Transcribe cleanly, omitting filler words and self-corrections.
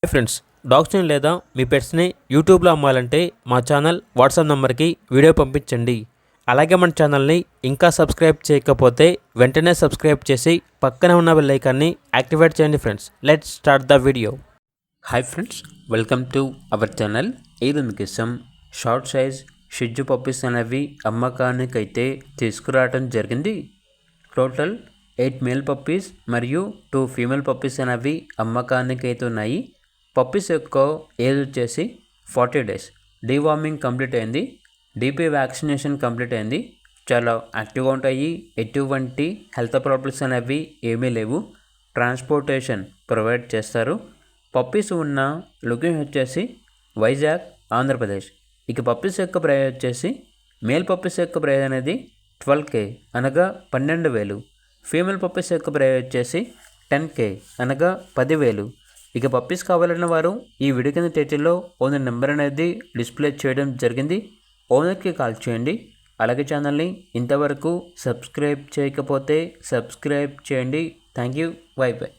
Hi friends, డాగ్స్ని లేదా మీ పెట్స్ని యూట్యూబ్లో అమ్మాలంటే మా ఛానల్ వాట్సాప్ నెంబర్కి వీడియో పంపించండి. అలాగే మన ఛానల్ని ఇంకా సబ్స్క్రైబ్ చేయకపోతే వెంటనే సబ్స్క్రైబ్ చేసి పక్కనే ఉన్న బెల్ ఐకాన్ని యాక్టివేట్ చేయండి. Friends, let's start the video. Hi friends, welcome to our channel. ఈరోజు కోసం షార్ట్ సైజ్ షిజ్జు పప్పీస్ అనేవి అమ్మకానికైతే తీసుకురావడం జరిగింది. టోటల్ 8 మేల్ పప్పీస్ మరియు 2 ఫీమేల్ పప్పీస్ అనేవి అమ్మకానికైతే ఉన్నాయి. పప్పీస్ యొక్క ఏజ్ వచ్చేసి 40 days. డీవార్మింగ్ కంప్లీట్ అయింది. డీపీ వ్యాక్సినేషన్ కంప్లీట్ అయింది. చాలా యాక్టివ్గా ఉంటాయి. ఎటువంటి హెల్త్ ప్రాబ్లమ్స్ అనేవి ఏమీ లేవు. ట్రాన్స్పోర్టేషన్ ప్రొవైడ్ చేస్తారు. పప్పీస్ ఉన్న లొకేషన్ వచ్చేసి వైజాగ్, ఆంధ్రప్రదేశ్. ఇక పప్పీస్ యొక్క ప్రైస్ వచ్చేసి మేల్ పప్పీస్ యొక్క ప్రైస్ అనేది 12K అనగా 12,000. ఫీమేల్ పప్పీస్ యొక్క ప్రైస్ వచ్చేసి 10K అనగా 10,000. ఇక పప్పీస్ కావాలన్న వారు ఈ వీడియో కింద టైటిల్లో ఓనర్ నెంబర్ అనేది డిస్ప్లే చేయడం జరిగింది. ఓనర్కి కాల్ చేయండి. అలాగే ఛానల్ని ఇంతవరకు సబ్స్క్రైబ్ చేయకపోతే సబ్స్క్రైబ్ చేయండి. Thank you. By by.